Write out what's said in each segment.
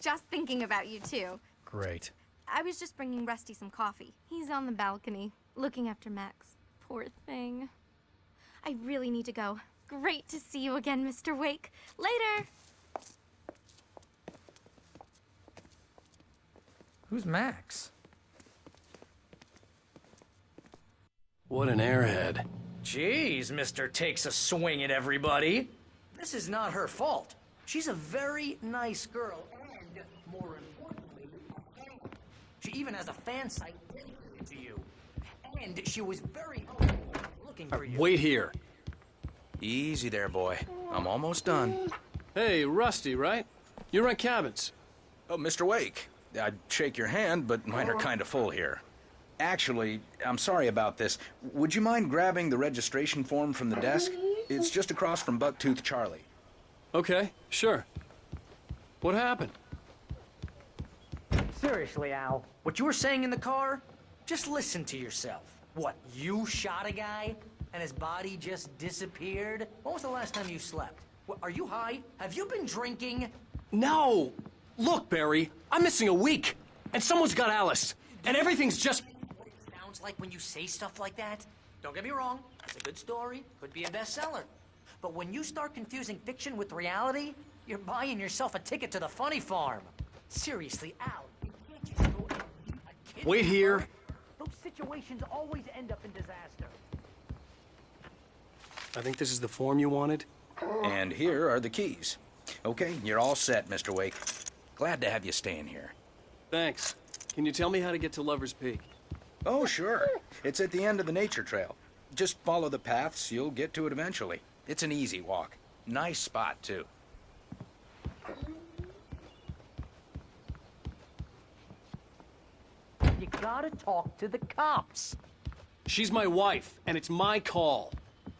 just thinking about you, too. Great. I was just bringing Rusty some coffee. He's on the balcony, looking after Max. Poor thing. I really need to go. Great to see you again, Mr. Wake. Later! Who's Max? What an airhead. Jeez, Mr. Takes a swing at everybody. This is not her fault. She's a very nice girl, and more importantly, she even has a fan site dedicated to you. And she was very looking for you. Wait here. Easy there, boy. I'm almost done. Hey, Rusty, right? You rent cabins. Oh, Mr. Wake. I'd shake your hand, but mine are kind of full here. Actually, I'm sorry about this. Would you mind grabbing the registration form from the desk? It's just across from Bucktooth Charlie. Okay, sure. What happened? Seriously, Al, what you were saying in the car? Just listen to yourself. What, you shot a guy and his body just disappeared? When was the last time you slept? What, are you high? Have you been drinking? No! Look, Barry, I'm missing a week, and someone's got Alice, and everything's just... What it sounds like when you say stuff like that? Don't get me wrong, it's a good story, could be a bestseller. But when you start confusing fiction with reality, you're buying yourself a ticket to the funny farm. Seriously, Al, you can't just go and leave a kid. Wait here. Those situations always end up in disaster. I think this is the form you wanted. And here are the keys. Okay, you're all set, Mr. Wake. Glad to have you staying here. Thanks. Can you tell me how to get to Lover's Peak? Oh, sure. It's at the end of the nature trail. Just follow the paths, you'll get to it eventually. It's an easy walk. Nice spot, too. You gotta talk to the cops. She's my wife, and it's my call.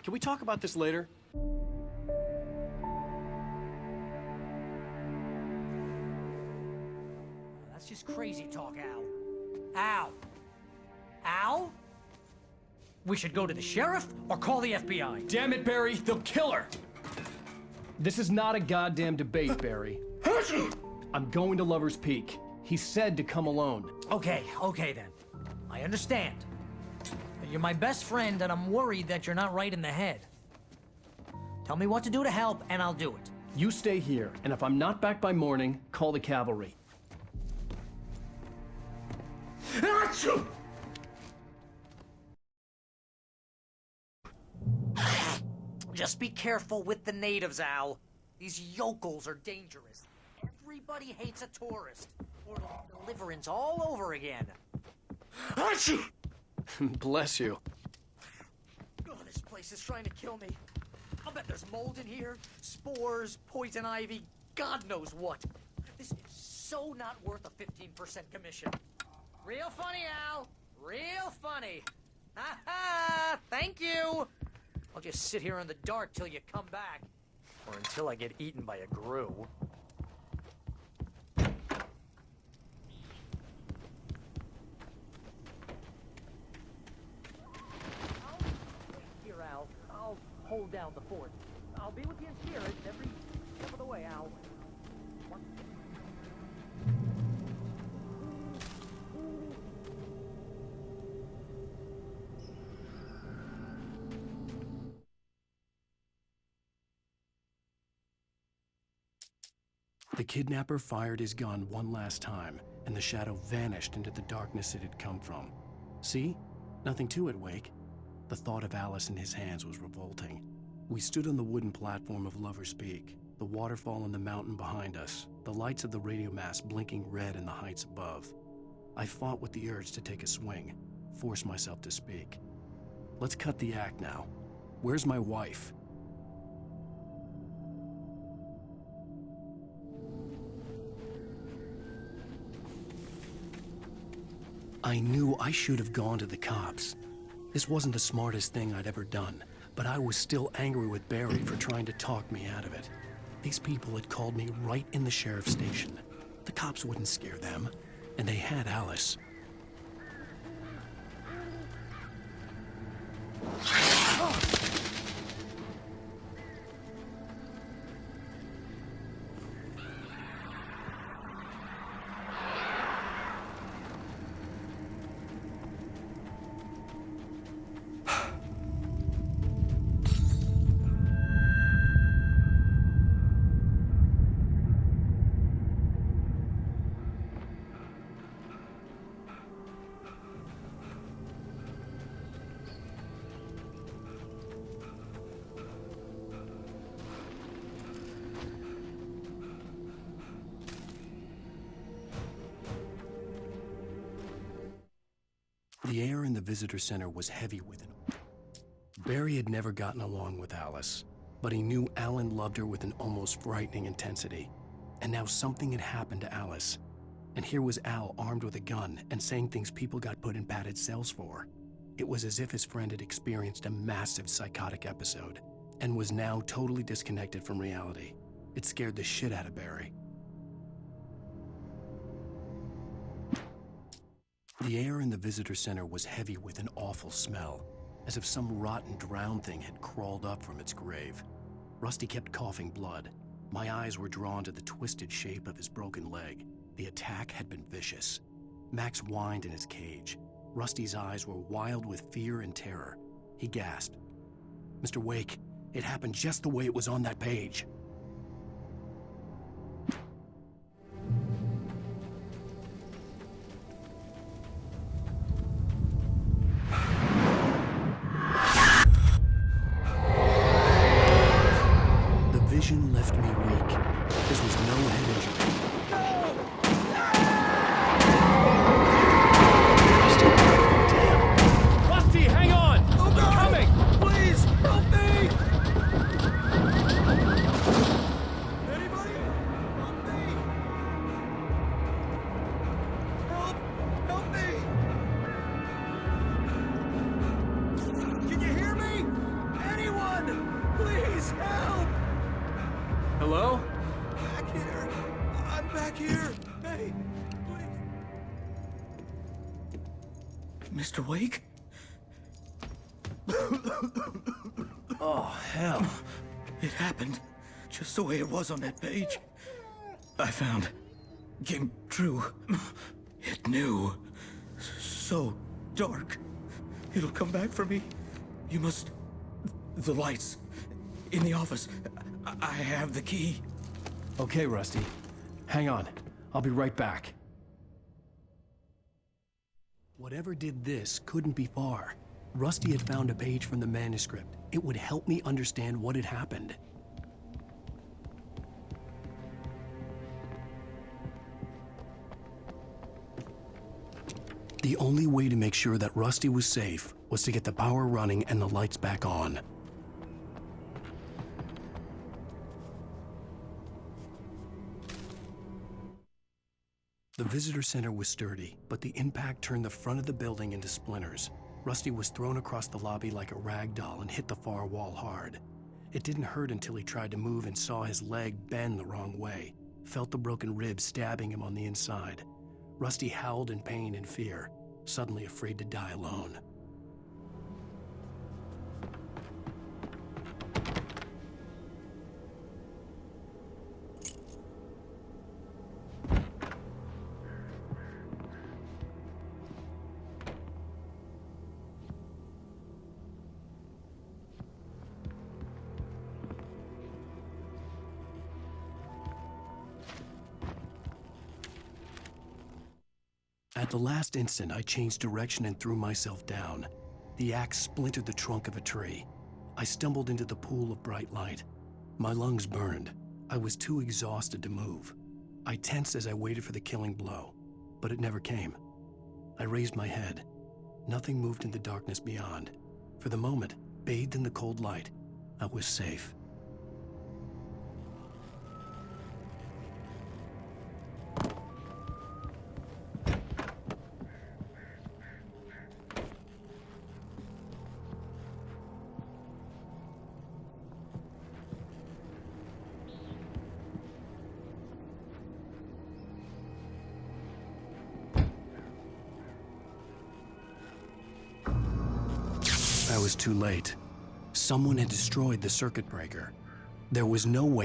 Can we talk about this later? That's just crazy talk, Al. Al? Al? We should go to the sheriff or call the FBI. Damn it, Barry, they'll kill her! This is not a goddamn debate, Barry. I'm going to Lover's Peak. He said to come alone. Okay then. I understand. You're my best friend, and I'm worried that you're not right in the head. Tell me what to do to help, and I'll do it. You stay here, and if I'm not back by morning, call the cavalry. Just be careful with the natives, Al. These yokels are dangerous. Everybody hates a tourist. Or Deliverance all over again. Bless you. Oh, this place is trying to kill me. I'll bet there's mold in here, spores, poison ivy, God knows what. This is so not worth a 15% commission. Real funny, Al. Real funny. Ha ha! Thank you! I'll just sit here in the dark till you come back. Or until I get eaten by a grue. Here, Al. I'll hold down the fort. I'll be with you in spirit every step of the way, Al. The kidnapper fired his gun one last time, and the shadow vanished into the darkness it had come from. See? Nothing to it, Wake. The thought of Alice in his hands was revolting. We stood on the wooden platform of Lover's Peak, the waterfall in the mountain behind us, the lights of the radio mast blinking red in the heights above. I fought with the urge to take a swing, force myself to speak. Let's cut the act now. Where's my wife? I knew I should have gone to the cops. This wasn't the smartest thing I'd ever done, but I was still angry with Barry for trying to talk me out of it. These people had called me right in the sheriff's station. The cops wouldn't scare them, and they had Alice. The air in the visitor center was heavy with it. Barry had never gotten along with Alice, but he knew Alan loved her with an almost frightening intensity. And now something had happened to Alice. And here was Al armed with a gun and saying things people got put in padded cells for. It was as if his friend had experienced a massive psychotic episode and was now totally disconnected from reality. It scared the shit out of Barry. The air in the visitor center was heavy with an awful smell, as if some rotten drowned thing had crawled up from its grave. Rusty kept coughing blood. My eyes were drawn to the twisted shape of his broken leg. The attack had been vicious. Max whined in his cage. Rusty's eyes were wild with fear and terror. He gasped. "Mr. Wake, it happened just the way it was on that page." The vision left me weak. This was no head injury. Rusty, hang on! I'm coming! Please, help me! Anybody? Help me! Help me! Can you hear me? Anyone? Please, help! Hello? Back here. I'm back here. Hey, please. Mr. Wake? Oh, hell. It happened just the way it was on that page. I found. Came true. It knew. So dark. It'll come back for me. You must. The lights. In the office. I have the key. Okay, Rusty. Hang on. I'll be right back. Whatever did this couldn't be far. Rusty had found a page from the manuscript. It would help me understand what had happened. The only way to make sure that Rusty was safe was to get the power running and the lights back on. The visitor center was sturdy, but the impact turned the front of the building into splinters. Rusty was thrown across the lobby like a rag doll and hit the far wall hard. It didn't hurt until he tried to move and saw his leg bend the wrong way, felt the broken ribs stabbing him on the inside. Rusty howled in pain and fear, suddenly afraid to die alone. At the last instant, I changed direction and threw myself down. The axe splintered the trunk of a tree. I stumbled into the pool of bright light. My lungs burned. I was too exhausted to move. I tensed as I waited for the killing blow, but it never came. I raised my head. Nothing moved in the darkness beyond. For the moment, bathed in the cold light, I was safe. I was too late. Someone had destroyed the circuit breaker. There was no way